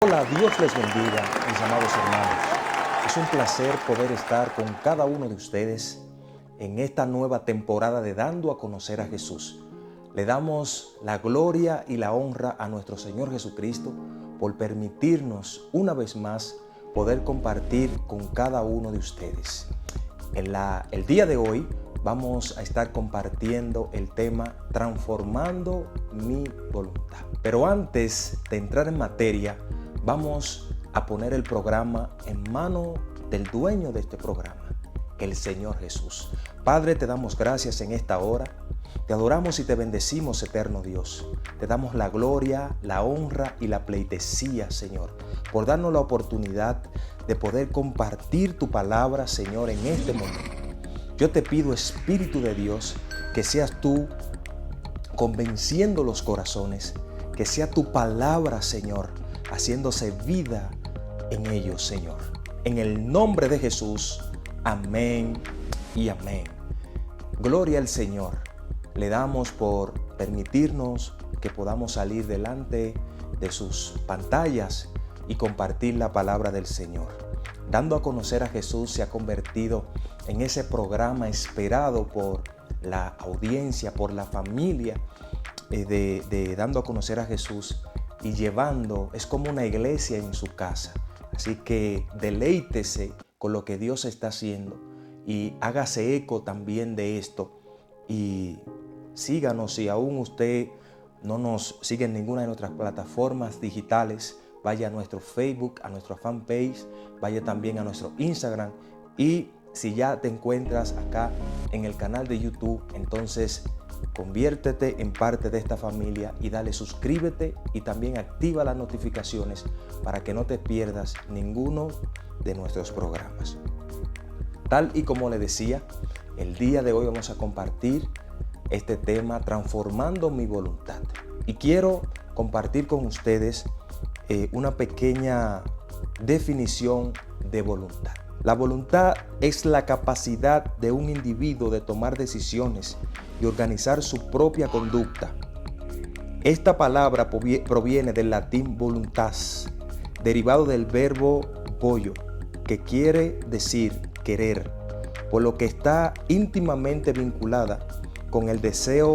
Hola, Dios les bendiga, mis amados hermanos. Es un placer poder estar con cada uno de ustedes en esta nueva temporada de Dando a Conocer a Jesús. Le damos la gloria y la honra a nuestro Señor Jesucristo por permitirnos una vez más poder compartir con cada uno de ustedes. El día de hoy vamos a estar compartiendo el tema Transformando mi voluntad. Pero antes de entrar en materia, vamos a poner el programa en manos del dueño de este programa, el Señor Jesús. Padre, te damos gracias en esta hora. Te adoramos y te bendecimos, eterno Dios. Te damos la gloria, la honra y la pleitesía, Señor, por darnos la oportunidad de poder compartir tu palabra, Señor, en este momento. Yo te pido, Espíritu de Dios, que seas tú convenciendo los corazones, que sea tu palabra, Señor, haciéndose vida en ellos, Señor. En el nombre de Jesús, amén y amén. Gloria al Señor. Le damos por permitirnos que podamos salir delante de sus pantallas y compartir la palabra del Señor. Dando a conocer a Jesús se ha convertido en ese programa esperado por la audiencia, por la familia de Dando a Conocer a Jesús, y llevando, es como una iglesia en su casa. Así que deleítese con lo que Dios está haciendo y hágase eco también de esto. Y síganos, si aún usted no nos sigue en ninguna de nuestras plataformas digitales, vaya a nuestro Facebook, a nuestra fanpage, vaya también a nuestro Instagram. Y si ya te encuentras acá en el canal de YouTube, entonces conviértete en parte de esta familia y dale suscríbete y también activa las notificaciones para que no te pierdas ninguno de nuestros programas. Tal y como le decía, el día de hoy vamos a compartir este tema, Transformando mi voluntad. Y quiero compartir con ustedes una pequeña definición de voluntad. La voluntad es la capacidad de un individuo de tomar decisiones y organizar su propia conducta. Esta palabra proviene del latín voluntas, derivado del verbo voglio, que quiere decir querer, por lo que está íntimamente vinculada con el deseo,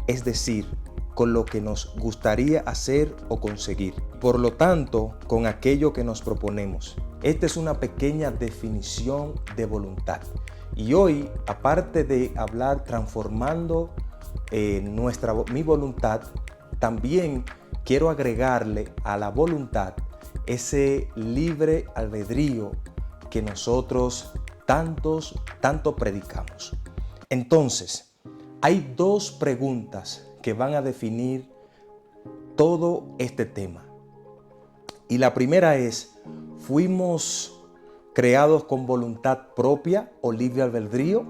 es decir, con lo que nos gustaría hacer o conseguir. Por lo tanto, con aquello que nos proponemos. Esta es una pequeña definición de voluntad. Y hoy, aparte de hablar transformando mi voluntad, también quiero agregarle a la voluntad ese libre albedrío que nosotros tanto predicamos. Entonces, hay dos preguntas que van a definir todo este tema. Y la primera es, ¿fuimos creados con voluntad propia o libre albedrío?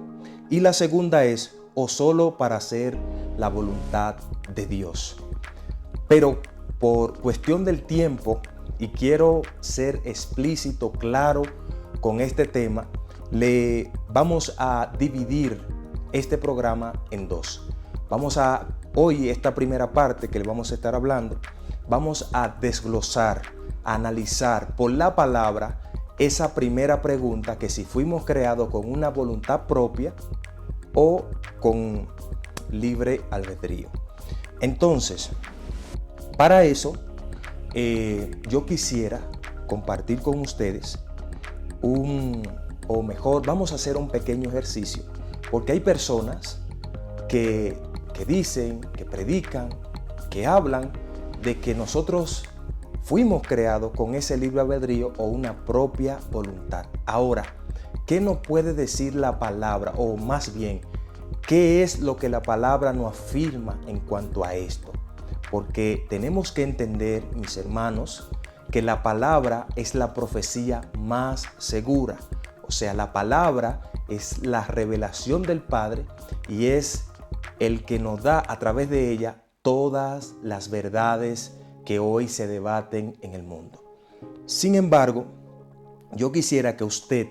Y la segunda es, ¿o solo para hacer la voluntad de Dios? Pero por cuestión del tiempo, y quiero ser explícito, claro con este tema, le vamos a dividir este programa en dos. Hoy esta primera parte que le vamos a estar hablando, vamos a desglosar, a analizar por la palabra esa primera pregunta, que si fuimos creados con una voluntad propia o con libre albedrío. Entonces, para eso, yo quisiera compartir con ustedes vamos a hacer un pequeño ejercicio, porque hay personas que dicen, que predican, que hablan de que nosotros fuimos creados con ese libre albedrío o una propia voluntad. Ahora, ¿qué nos puede decir la palabra? O más bien, ¿qué es lo que la palabra nos afirma en cuanto a esto? Porque tenemos que entender, mis hermanos, que la palabra es la profecía más segura. O sea, la palabra es la revelación del Padre y es el que nos da a través de ella todas las verdades que hoy se debaten en el mundo. Sin embargo, yo quisiera que usted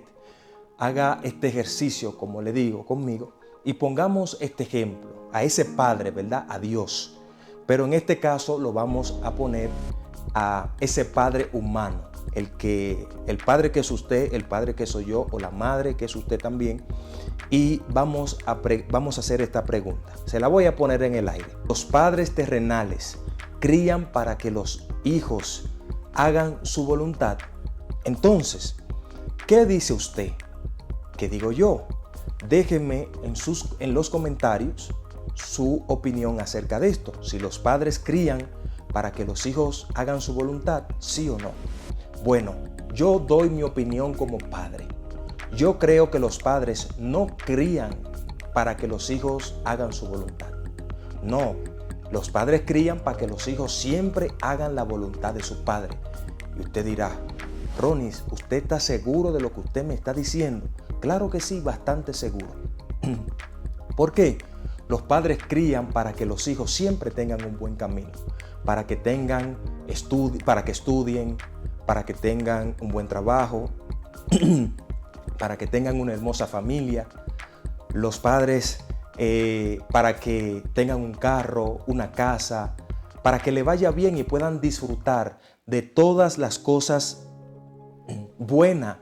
haga este ejercicio, como le digo, conmigo, y pongamos este ejemplo a ese Padre, ¿verdad? A Dios. Pero en este caso lo vamos a poner a ese padre humano, el padre que es usted, el padre que soy yo, o la madre que es usted también. Y vamos a hacer esta pregunta. Se la voy a poner en el aire. Los padres terrenales crían para que los hijos hagan su voluntad. Entonces, ¿qué dice usted? ¿Qué digo yo? Déjenme en los comentarios su opinión acerca de esto. Si los padres crían para que los hijos hagan su voluntad, ¿sí o no? Bueno, yo doy mi opinión como padre. Yo creo que los padres no crían para que los hijos hagan su voluntad. No, los padres crían para que los hijos siempre hagan la voluntad de su padre. Y usted dirá, Ronis, ¿usted está seguro de lo que usted me está diciendo? Claro que sí, bastante seguro. ¿Por qué? Los padres crían para que los hijos siempre tengan un buen camino, para que estudien, para que tengan un buen trabajo, para que tengan una hermosa familia. Los padres para que tengan un carro, una casa, para que le vaya bien y puedan disfrutar de todas las cosas buenas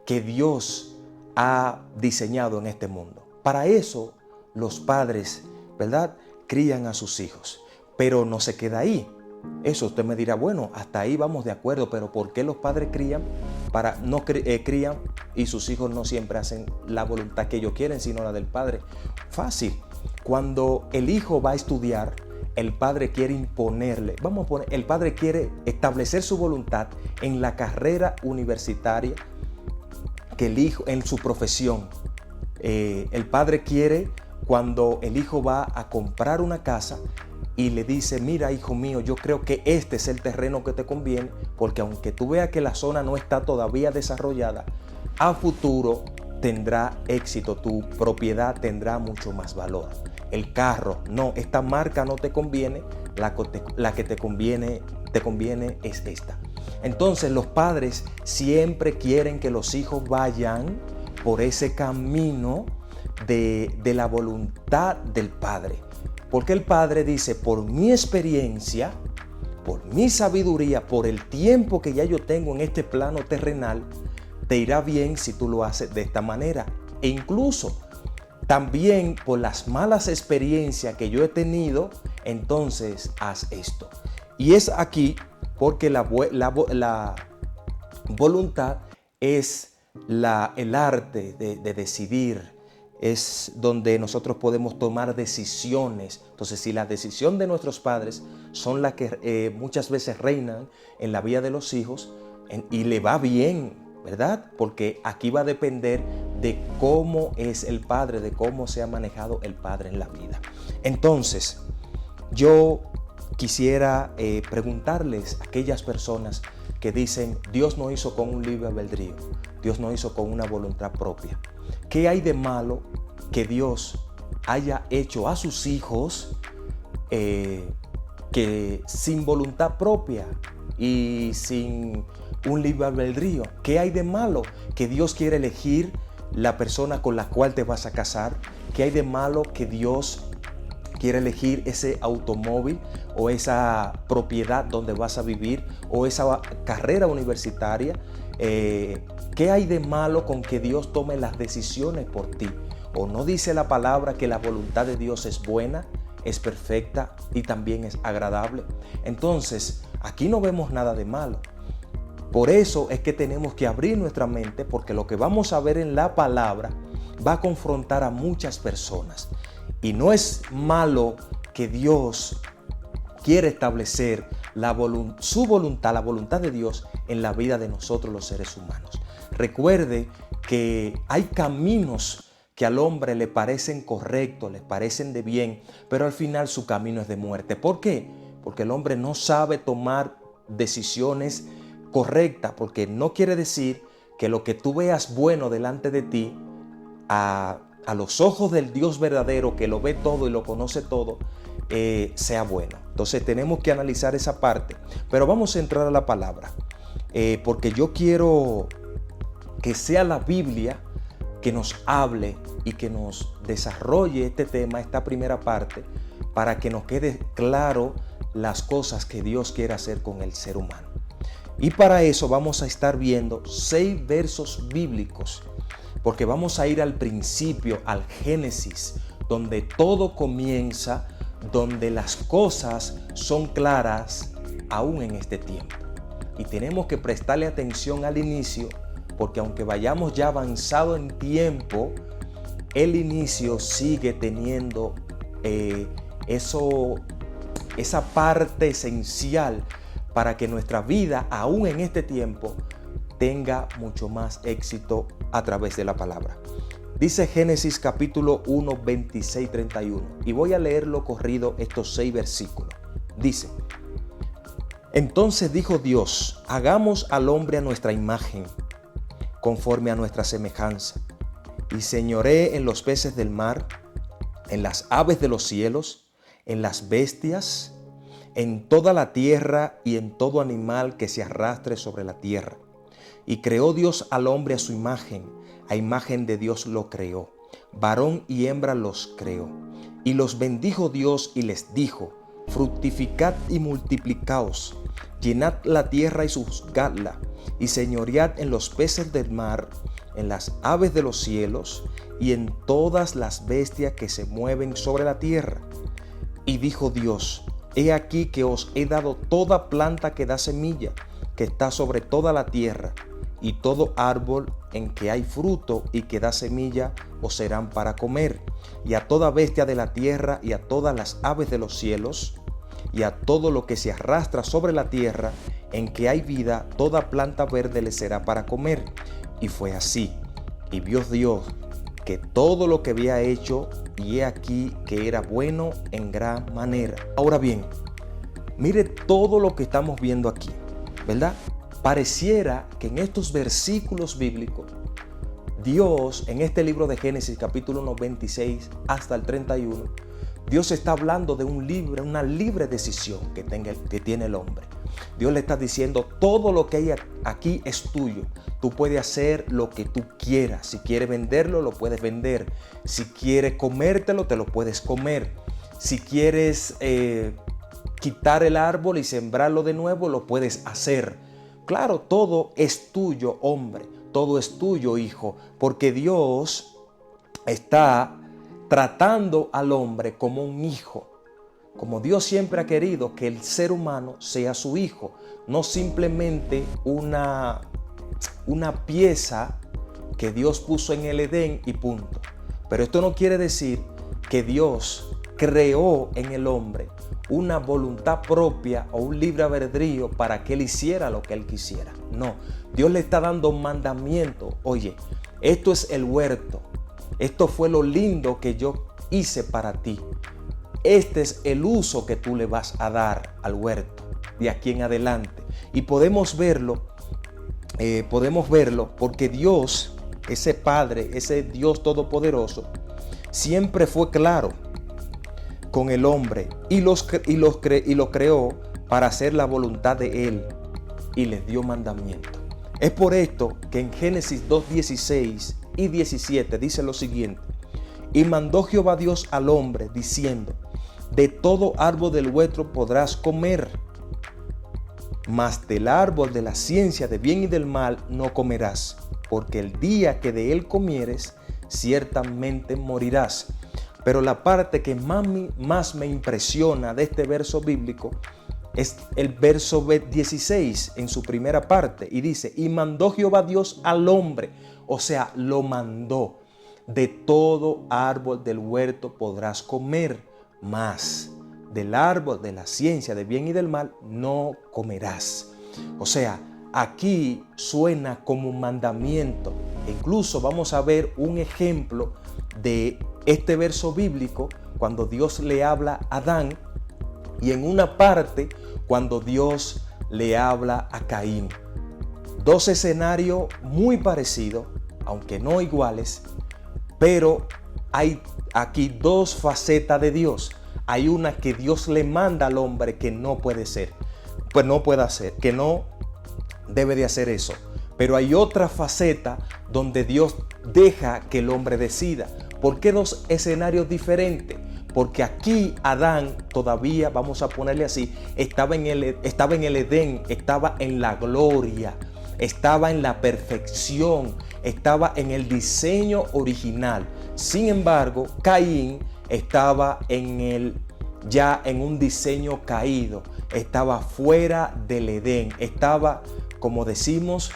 que Dios ha diseñado en este mundo. Para eso los padres, ¿verdad?, crían a sus hijos. Pero no se queda ahí. Eso usted me dirá, bueno, hasta ahí vamos de acuerdo, pero ¿por qué los padres crían y sus hijos no siempre hacen la voluntad que ellos quieren, sino la del padre? Fácil. Cuando el hijo va a estudiar, el padre quiere imponerle, el padre quiere establecer su voluntad en la carrera universitaria que el hijo, en su profesión. El padre quiere, cuando el hijo va a comprar una casa, y le dice, mira, hijo mío, yo creo que este es el terreno que te conviene, porque aunque tú veas que la zona no está todavía desarrollada, a futuro tendrá éxito, tu propiedad tendrá mucho más valor. El carro, no, esta marca no te conviene, la que te conviene es esta. Entonces los padres siempre quieren que los hijos vayan por ese camino de la voluntad del padre. Porque el padre dice, por mi experiencia, por mi sabiduría, por el tiempo que ya yo tengo en este plano terrenal, te irá bien si tú lo haces de esta manera. E incluso también por las malas experiencias que yo he tenido, entonces haz esto. Y es aquí porque la voluntad es el arte de decidir. Es donde nosotros podemos tomar decisiones. Entonces, si la decisión de nuestros padres son las que muchas veces reinan en la vida de los hijos y le va bien, ¿verdad? Porque aquí va a depender de cómo es el padre, de cómo se ha manejado el padre en la vida. Entonces, yo quisiera preguntarles a aquellas personas que dicen, Dios no hizo con un libre albedrío, Dios no hizo con una voluntad propia. ¿Qué hay de malo que Dios haya hecho a sus hijos que sin voluntad propia y sin un libre albedrío? ¿Qué hay de malo que Dios quiere elegir la persona con la cual te vas a casar? ¿Qué hay de malo que Dios quiere elegir ese automóvil o esa propiedad donde vas a vivir o esa carrera universitaria? ¿Qué hay de malo con que Dios tome las decisiones por ti? ¿O no dice la palabra que la voluntad de Dios es buena, es perfecta y también es agradable? Entonces, aquí no vemos nada de malo. Por eso es que tenemos que abrir nuestra mente, porque lo que vamos a ver en la palabra va a confrontar a muchas personas. Y no es malo que Dios quiere establecer su voluntad, la voluntad de Dios en la vida de nosotros los seres humanos. Recuerde que hay caminos que al hombre le parecen correctos, le parecen de bien, pero al final su camino es de muerte. ¿Por qué? Porque el hombre no sabe tomar decisiones correctas, porque no quiere decir que lo que tú veas bueno delante de ti, a los ojos del Dios verdadero que lo ve todo y lo conoce todo, sea bueno. Entonces tenemos que analizar esa parte, pero vamos a entrar a la palabra, porque yo quiero que sea la Biblia que nos hable y que nos desarrolle este tema, esta primera parte, para que nos quede claro las cosas que Dios quiere hacer con el ser humano. Y para eso vamos a estar viendo 6 versos bíblicos, porque vamos a ir al principio, al Génesis, donde todo comienza, donde las cosas son claras aún en este tiempo. Y tenemos que prestarle atención al inicio, porque aunque vayamos ya avanzado en tiempo, el inicio sigue teniendo esa parte esencial para que nuestra vida, aún en este tiempo, tenga mucho más éxito a través de la palabra. Dice Génesis capítulo 1, 26, 31. Y voy a leerlo corrido estos 6 versículos. Dice: Entonces dijo Dios, hagamos al hombre a nuestra imagen, conforme a nuestra semejanza, y señoree en los peces del mar, en las aves de los cielos, en las bestias, en toda la tierra y en todo animal que se arrastre sobre la tierra. Y creó Dios al hombre a su imagen, a imagen de Dios lo creó, varón y hembra los creó. Y los bendijo Dios y les dijo: fructificad y multiplicaos, llenad la tierra y sojuzgadla, y señoread en los peces del mar, en las aves de los cielos, y en todas las bestias que se mueven sobre la tierra. Y dijo Dios: He aquí que os he dado toda planta que da semilla, que está sobre toda la tierra, y todo árbol en que hay fruto y que da semilla os serán para comer, y a toda bestia de la tierra, y a todas las aves de los cielos, y a todo lo que se arrastra sobre la tierra, en que hay vida, toda planta verde le será para comer. Y fue así. Y vio Dios que todo lo que había hecho, y he aquí que era bueno en gran manera. Ahora bien, mire todo lo que estamos viendo aquí, ¿verdad? Pareciera que en estos versículos bíblicos, Dios, en este libro de Génesis, capítulo 96 hasta el 31, Dios está hablando de una libre decisión que tiene el hombre. Dios le está diciendo: todo lo que hay aquí es tuyo. Tú puedes hacer lo que tú quieras. Si quieres venderlo, lo puedes vender. Si quieres comértelo, te lo puedes comer. Si quieres quitar el árbol y sembrarlo de nuevo, lo puedes hacer. Claro, todo es tuyo, hombre. Todo es tuyo, hijo. Porque Dios está tratando al hombre como un hijo. Como Dios siempre ha querido que el ser humano sea su hijo, no simplemente una pieza que Dios puso en el Edén y punto. Pero esto no quiere decir que Dios creó en el hombre una voluntad propia o un libre albedrío para que él hiciera lo que él quisiera. No, Dios le está dando un mandamiento. Oye, esto es el huerto. Esto fue lo lindo que yo hice para ti. Este es el uso que tú le vas a dar al huerto de aquí en adelante. Y podemos verlo porque Dios, ese Padre, ese Dios todopoderoso, siempre fue claro con el hombre y lo creó para hacer la voluntad de Él y les dio mandamiento. Es por esto que en Génesis 2:16 y 17 dice lo siguiente: y mandó Jehová Dios al hombre diciendo: de todo árbol del huerto podrás comer, mas del árbol de la ciencia de bien y del mal no comerás, porque el día que de él comieres, ciertamente morirás. Pero la parte que más me impresiona de este verso bíblico es el verso 16 en su primera parte, y dice: y mandó Jehová Dios al hombre, o sea, lo mandó: de todo árbol del huerto podrás comer, mas del árbol de la ciencia de bien y del mal no comerás. O sea, aquí suena como un mandamiento. Incluso vamos a ver un ejemplo de este verso bíblico cuando Dios le habla a Adán, y en una parte cuando Dios le habla a Caín. Dos escenarios muy parecidos, aunque no iguales, pero hay aquí dos facetas de Dios. Hay una que Dios le manda al hombre que no puede ser, pues no puede hacer, que no debe de hacer eso. Pero hay otra faceta donde Dios deja que el hombre decida. ¿Por qué dos escenarios diferentes? porque aquí Adán todavía, vamos a ponerle así, estaba en el Edén, estaba en la gloria, estaba en la perfección, estaba en el diseño original. Sin embargo, Caín estaba ya en un diseño caído, estaba fuera del Edén, estaba, como decimos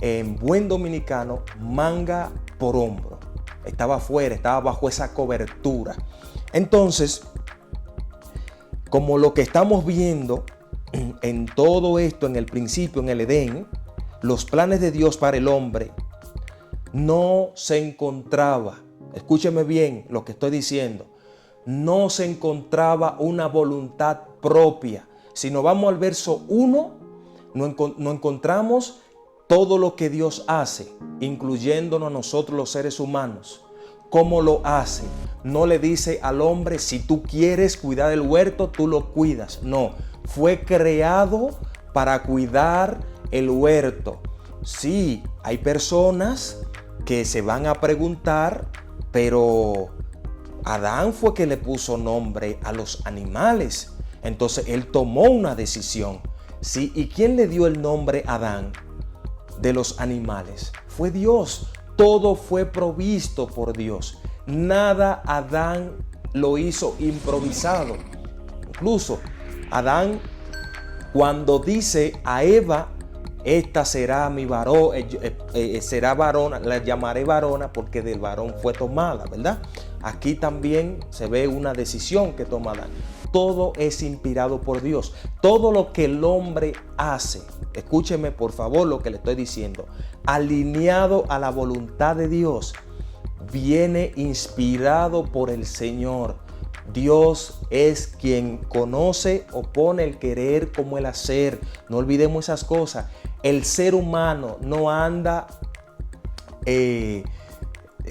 en buen dominicano, manga por hombro. Estaba fuera, estaba bajo esa cobertura. Entonces, como lo que estamos viendo en todo esto, en el principio, en el Edén, los planes de Dios para el hombre no se encontraba, escúcheme bien lo que estoy diciendo, no se encontraba una voluntad propia. Si nos vamos al verso 1, no encontramos todo lo que Dios hace, incluyéndonos a nosotros los seres humanos. ¿Cómo lo hace? No le dice al hombre, si tú quieres cuidar el huerto, tú lo cuidas. No, fue creado para cuidar el huerto. Sí, hay personas que se van a preguntar, pero Adán fue que le puso nombre a los animales. Entonces él tomó una decisión. Sí, ¿y quién le dio el nombre a Adán de los animales? Fue Dios. Todo fue provisto por Dios. Nada Adán lo hizo improvisado. Incluso Adán, cuando dice a Eva, esta será mi varón, será varona, la llamaré varona porque del varón fue tomada, ¿verdad? Aquí también se ve una decisión que toma Adán. Todo es inspirado por Dios. Todo lo que el hombre hace, escúcheme por favor lo que le estoy diciendo, alineado a la voluntad de Dios, viene inspirado por el Señor. Dios es quien conoce o pone el querer como el hacer. No olvidemos esas cosas. El ser humano no anda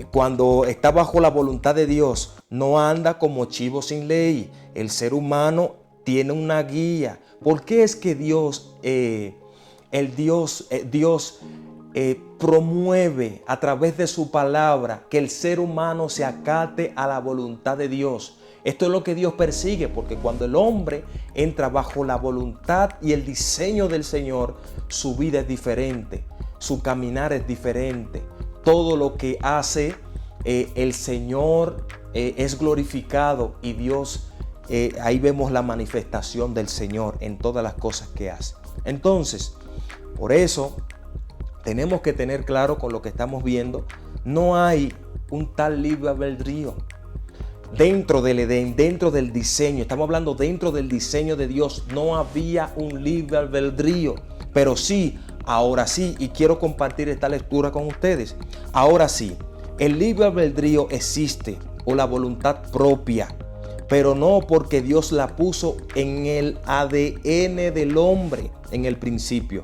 cuando está bajo la voluntad de Dios, no anda como chivo sin ley. El ser humano tiene una guía. ¿Por qué es que Dios promueve a través de su palabra que el ser humano se acate a la voluntad de Dios? Esto es lo que Dios persigue, porque cuando el hombre entra bajo la voluntad y el diseño del Señor, su vida es diferente, su caminar es diferente. Todo lo que hace el Señor es glorificado y Dios, ahí vemos la manifestación del Señor en todas las cosas que hace. Entonces, por eso tenemos que tener claro con lo que estamos viendo, no hay un tal libre albedrío. Dentro del Edén, dentro del diseño, estamos hablando dentro del diseño de Dios, no había un libre albedrío, pero sí, ahora sí, y quiero compartir esta lectura con ustedes. Ahora sí, el libre albedrío existe, o la voluntad propia, pero no porque Dios la puso en el ADN del hombre en el principio.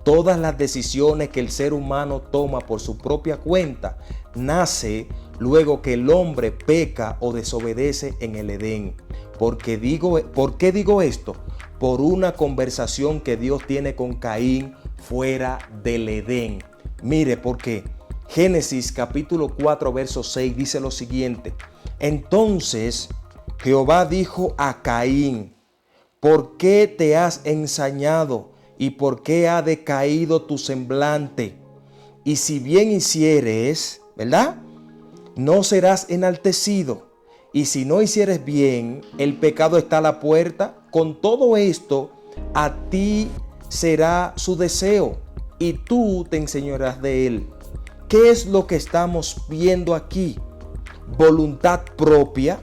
Todas las decisiones que el ser humano toma por su propia cuenta nace luego que el hombre peca o desobedece en el Edén. ¿Por qué digo esto? Por una conversación que Dios tiene con Caín fuera del Edén. Mire, porque Génesis capítulo 4 verso 6 dice lo siguiente: entonces Jehová dijo a Caín, ¿por qué te has ensañado y por qué ha decaído tu semblante? Y si bien hicieres, ¿verdad?, no serás enaltecido. Y si no hicieres bien, el pecado está a la puerta. Con todo esto, a ti será su deseo y tú te enseñarás de él. ¿Qué es lo que estamos viendo aquí? Voluntad propia.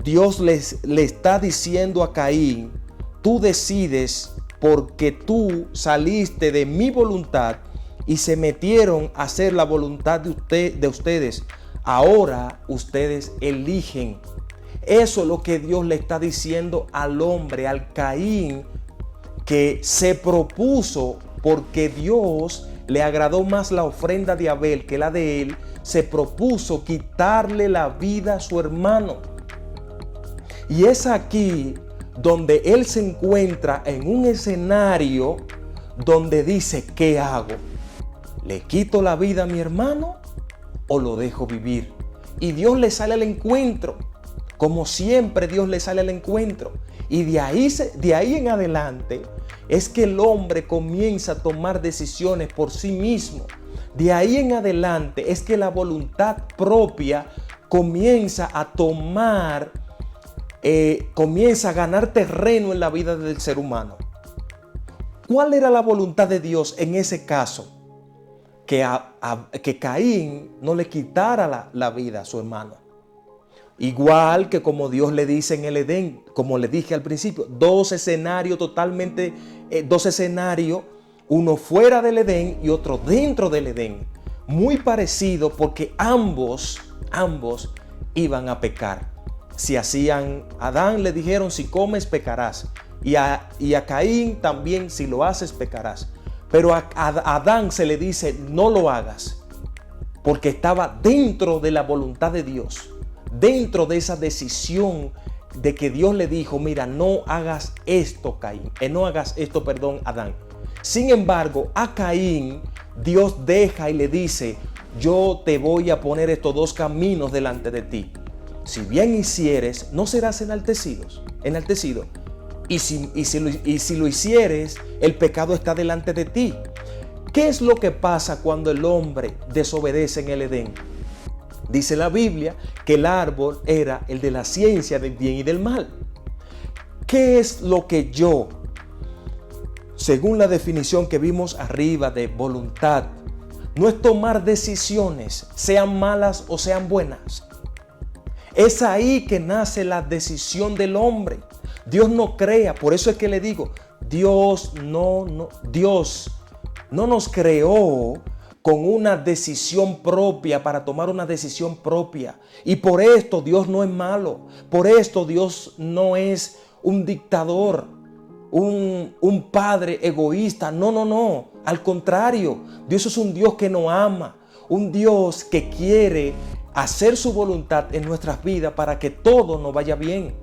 Dios le está diciendo a Caín, tú decides porque tú saliste de mi voluntad y se metieron a hacer la voluntad de ustedes. Ahora ustedes eligen. Eso es lo que Dios le está diciendo al hombre, al Caín, que se propuso, porque Dios le agradó más la ofrenda de Abel que la de él, se propuso quitarle la vida a su hermano. Y es aquí donde él se encuentra en un escenario donde dice, ¿qué hago? ¿Le quito la vida a mi hermano o lo dejo vivir? Y Dios le sale al encuentro como siempre Dios le sale al encuentro. Y de ahí en adelante es que el hombre comienza a tomar decisiones por sí mismo. De ahí en adelante es que la voluntad propia comienza a comienza a ganar terreno en la vida del ser humano. ¿Cuál era la voluntad de Dios en ese caso? Que Caín no le quitara la vida a su hermano. Igual que como Dios le dice en el Edén, como le dije al principio, dos escenarios, uno fuera del Edén y otro dentro del Edén. Muy parecido porque ambos iban a pecar. Si hacían, a Adán le dijeron, si comes pecarás. Y a Caín también, si lo haces pecarás. Pero a Adán se le dice, no lo hagas, porque estaba dentro de la voluntad de Dios, dentro de esa decisión de que Dios le dijo, mira, no hagas esto, Caín, Adán. Sin embargo, a Caín Dios deja y le dice, yo te voy a poner estos dos caminos delante de ti. Si bien hicieres, no serás enaltecido. Y si lo hicieres, el pecado está delante de ti. ¿Qué es lo que pasa cuando el hombre desobedece en el Edén? Dice la Biblia que el árbol era el de la ciencia del bien y del mal. ¿Qué es lo que yo, según la definición que vimos arriba de voluntad, no es tomar decisiones, sean malas o sean buenas? Es ahí que nace la decisión del hombre. Dios no crea, por eso es que le digo, Dios no nos creó con una decisión propia, para tomar una decisión propia. Y por esto Dios no es malo, por esto Dios no es un dictador, un padre egoísta. No, al contrario, Dios es un Dios que nos ama, un Dios que quiere hacer su voluntad en nuestras vidas para que todo nos vaya bien.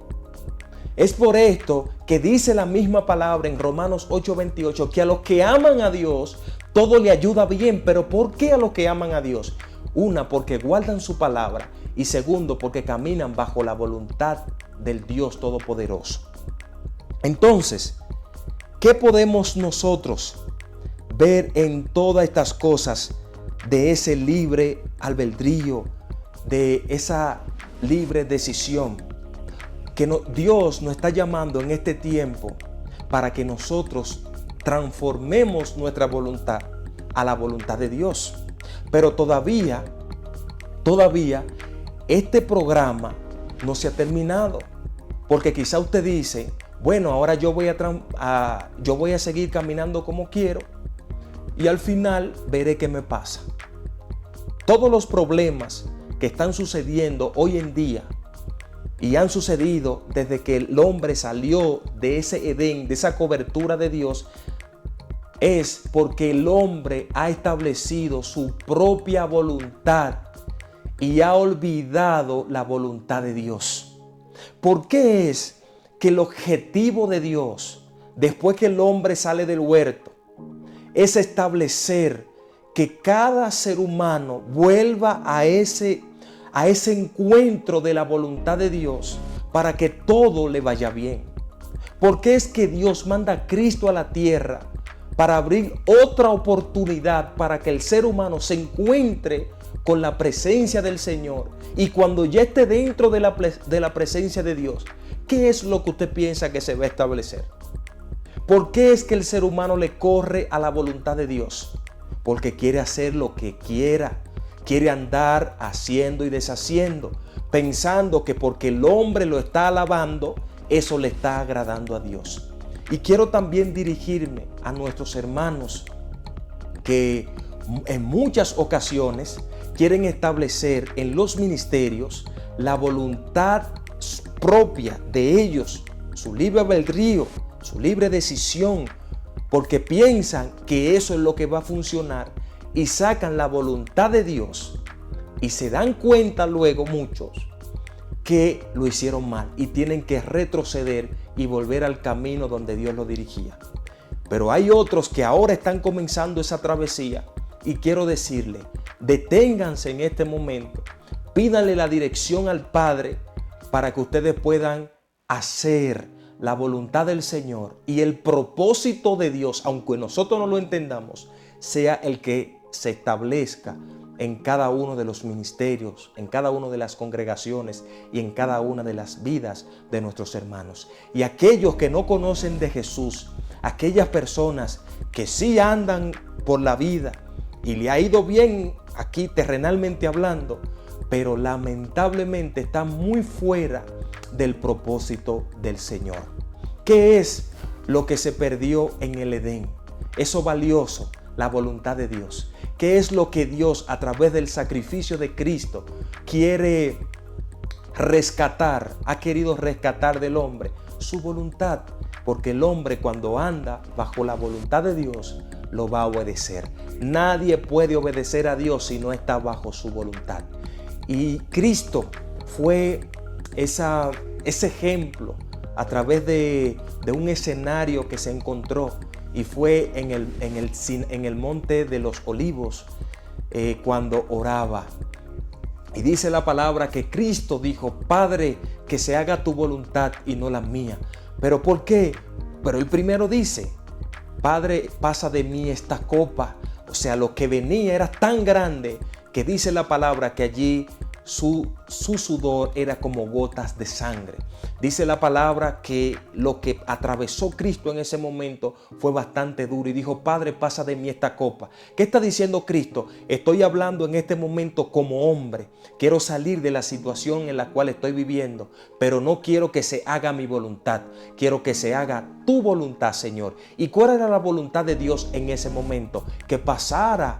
Es por esto que dice la misma palabra en Romanos 8:28, que a los que aman a Dios, todo le ayuda bien. ¿Pero por qué a los que aman a Dios? Una, porque guardan su palabra. Y segundo, porque caminan bajo la voluntad del Dios Todopoderoso. Entonces, ¿qué podemos nosotros ver en todas estas cosas de ese libre albedrío, de esa libre decisión? Que Dios nos está llamando en este tiempo para que nosotros transformemos nuestra voluntad a la voluntad de Dios. Pero todavía este programa no se ha terminado, porque quizá usted dice, bueno, ahora yo voy a seguir caminando como quiero y al final veré qué me pasa. Todos los problemas que están sucediendo hoy en día y han sucedido desde que el hombre salió de ese Edén, de esa cobertura de Dios, es porque el hombre ha establecido su propia voluntad y ha olvidado la voluntad de Dios. ¿Por qué es que el objetivo de Dios, después que el hombre sale del huerto, es establecer que cada ser humano vuelva a ese encuentro de la voluntad de Dios para que todo le vaya bien? Porque es que Dios manda a Cristo a la tierra para abrir otra oportunidad para que el ser humano se encuentre con la presencia del Señor. Y cuando ya esté dentro de la presencia de Dios, ¿qué es lo que usted piensa que se va a establecer? ¿Por qué es que el ser humano le corre a la voluntad de Dios? Porque quiere hacer lo que quiera. Quiere andar haciendo y deshaciendo, pensando que porque el hombre lo está alabando, eso le está agradando a Dios. Y quiero también dirigirme a nuestros hermanos que en muchas ocasiones quieren establecer en los ministerios la voluntad propia de ellos, su libre albedrío, su libre decisión, porque piensan que eso es lo que va a funcionar y sacan la voluntad de Dios y se dan cuenta luego muchos que lo hicieron mal y tienen que retroceder y volver al camino donde Dios lo dirigía. Pero hay otros que ahora están comenzando esa travesía y quiero decirle, deténganse en este momento, pídanle la dirección al Padre para que ustedes puedan hacer la voluntad del Señor y el propósito de Dios, aunque nosotros no lo entendamos, sea el que se establezca en cada uno de los ministerios, en cada una de las congregaciones y en cada una de las vidas de nuestros hermanos. Y aquellos que no conocen de Jesús, aquellas personas que sí andan por la vida y le ha ido bien aquí terrenalmente hablando, pero lamentablemente están muy fuera del propósito del Señor. ¿Qué es lo que se perdió en el Edén? Eso valioso, la voluntad de Dios. ¿Qué es lo que Dios, a través del sacrificio de Cristo, quiere rescatar, ha querido rescatar del hombre? Su voluntad, porque el hombre, cuando anda bajo la voluntad de Dios, lo va a obedecer. Nadie puede obedecer a Dios si no está bajo su voluntad. Y Cristo fue ese ejemplo a través de un escenario que se encontró, y fue en el monte de los olivos, cuando oraba. Y dice la palabra que Cristo dijo: Padre, que se haga tu voluntad y no la mía. ¿Pero por qué? Pero él primero dice: Padre, pasa de mí esta copa. O sea, lo que venía era tan grande que dice la palabra que allí su sudor era como gotas de sangre. Dice la palabra que lo que atravesó Cristo en ese momento fue bastante duro, y dijo: Padre, pasa de mí esta copa. ¿Qué está diciendo Cristo? Estoy hablando en este momento como hombre. Quiero salir de la situación en la cual estoy viviendo, pero no quiero que se haga mi voluntad. Quiero que se haga tu voluntad, Señor. ¿Y cuál era la voluntad de Dios en ese momento? Que pasara,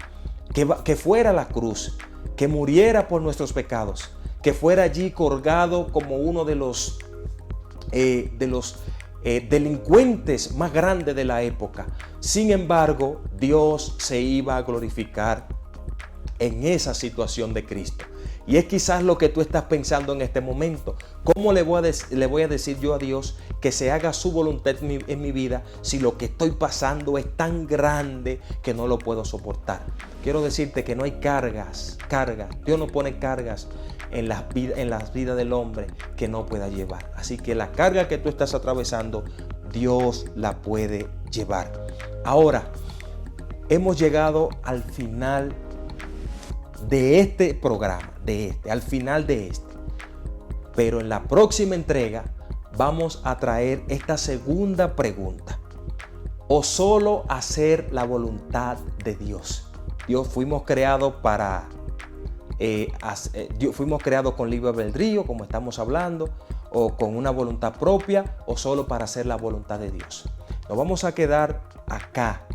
que fuera a la cruz, que muriera por nuestros pecados, que fuera allí colgado como uno de los delincuentes más grandes de la época. Sin embargo, Dios se iba a glorificar en esa situación de Cristo. Y es quizás lo que tú estás pensando en este momento. ¿Cómo le voy a decir yo a Dios que se haga su voluntad en mi vida si lo que estoy pasando es tan grande que no lo puedo soportar? Quiero decirte que no hay cargas. Dios no pone cargas en las vidas del hombre que no pueda llevar. Así que la carga que tú estás atravesando, Dios la puede llevar. Ahora, hemos llegado al final de este programa, al final de este. Pero en la próxima entrega vamos a traer esta segunda pregunta: ¿o solo hacer la voluntad de Dios? Fuimos creados fuimos creados con libre albedrío, como estamos hablando, o con una voluntad propia, o solo para hacer la voluntad de Dios. Nos vamos a quedar acá.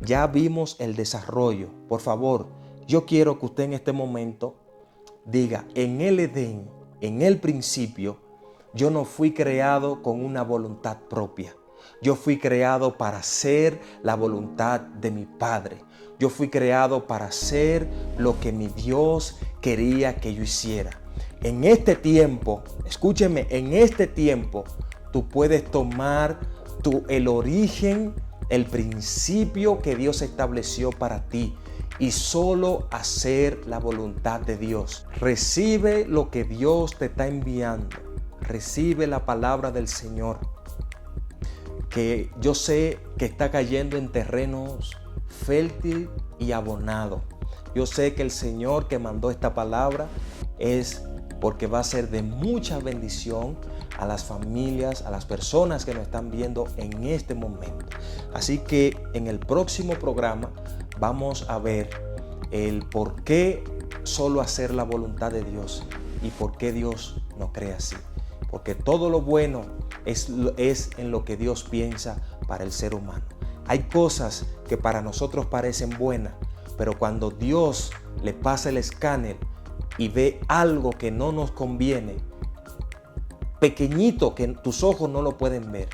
Ya vimos el desarrollo. Por favor, yo quiero que usted en este momento diga: en el Edén, en el principio, yo no fui creado con una voluntad propia. Yo fui creado para hacer la voluntad de mi Padre. Yo fui creado para hacer lo que mi Dios quería que yo hiciera. En este tiempo, escúcheme, en este tiempo tú puedes tomar el origen, el principio que Dios estableció para ti, y solo hacer la voluntad de Dios. Recibe lo que Dios te está enviando. Recibe la palabra del Señor, que yo sé que está cayendo en terrenos fértil y abonado. Yo sé que el Señor que mandó esta palabra es porque va a ser de mucha bendición a las familias, a las personas que nos están viendo en este momento. Así que en el próximo programa vamos a ver el por qué solo hacer la voluntad de Dios y por qué Dios no cree así. Porque todo lo bueno es en lo que Dios piensa para el ser humano. Hay cosas que para nosotros parecen buenas, pero cuando Dios le pasa el escáner y ve algo que no nos conviene, pequeñito, que tus ojos no lo pueden ver,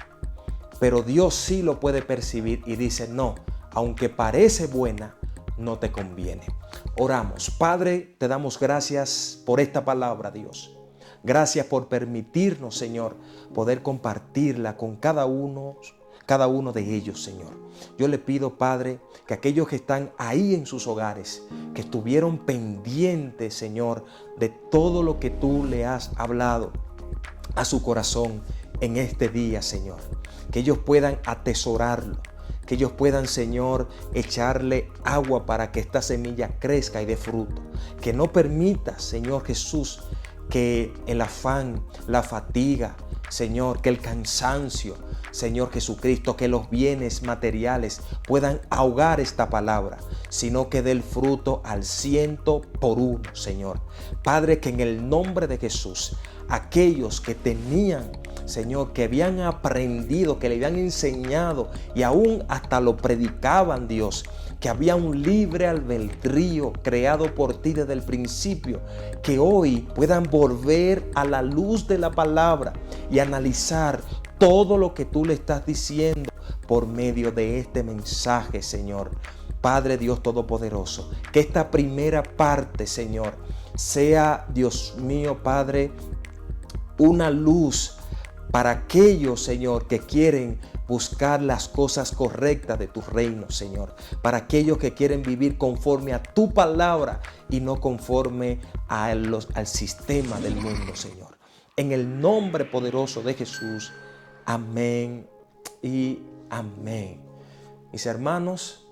pero Dios sí lo puede percibir y dice: no, aunque parece buena, no te conviene. Oramos. Padre, te damos gracias por esta palabra, Dios. Gracias por permitirnos, Señor, poder compartirla con cada uno de ellos, Señor. Yo le pido, Padre, que aquellos que están ahí en sus hogares, que estuvieron pendientes, Señor, de todo lo que tú le has hablado, a su corazón en este día, Señor. Que ellos puedan atesorarlo, que ellos puedan, Señor, echarle agua para que esta semilla crezca y dé fruto. Que no permita, Señor Jesús, que el afán, la fatiga, Señor, que el cansancio, Señor Jesucristo, que los bienes materiales puedan ahogar esta palabra, sino que dé el fruto al 100%, Señor. Padre, que en el nombre de Jesús, aquellos que tenían, Señor, que habían aprendido, que le habían enseñado y aún hasta lo predicaban, Dios, que había un libre albedrío creado por ti desde el principio, que hoy puedan volver a la luz de la palabra y analizar todo lo que tú le estás diciendo por medio de este mensaje, Señor. Padre Dios Todopoderoso, que esta primera parte, Señor, sea, Dios mío, Padre, una luz para aquellos, Señor, que quieren buscar las cosas correctas de tu reino, Señor. Para aquellos que quieren vivir conforme a tu palabra y no conforme al sistema del mundo, Señor. En el nombre poderoso de Jesús. Amén y amén. Mis hermanos,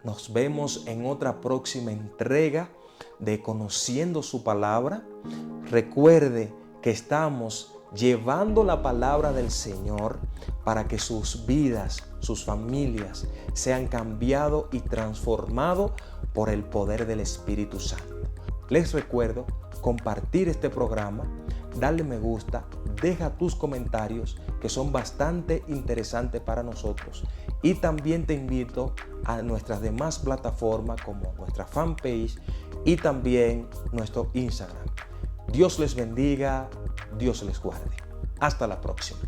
nos vemos en otra próxima entrega de Conociendo su Palabra. Recuerde que estamos llevando la palabra del Señor para que sus vidas, sus familias sean cambiados y transformados por el poder del Espíritu Santo. Les recuerdo compartir este programa, darle me gusta, deja tus comentarios que son bastante interesantes para nosotros, y también te invito a nuestras demás plataformas como nuestra fanpage y también nuestro Instagram. Dios les bendiga, Dios les guarde. Hasta la próxima.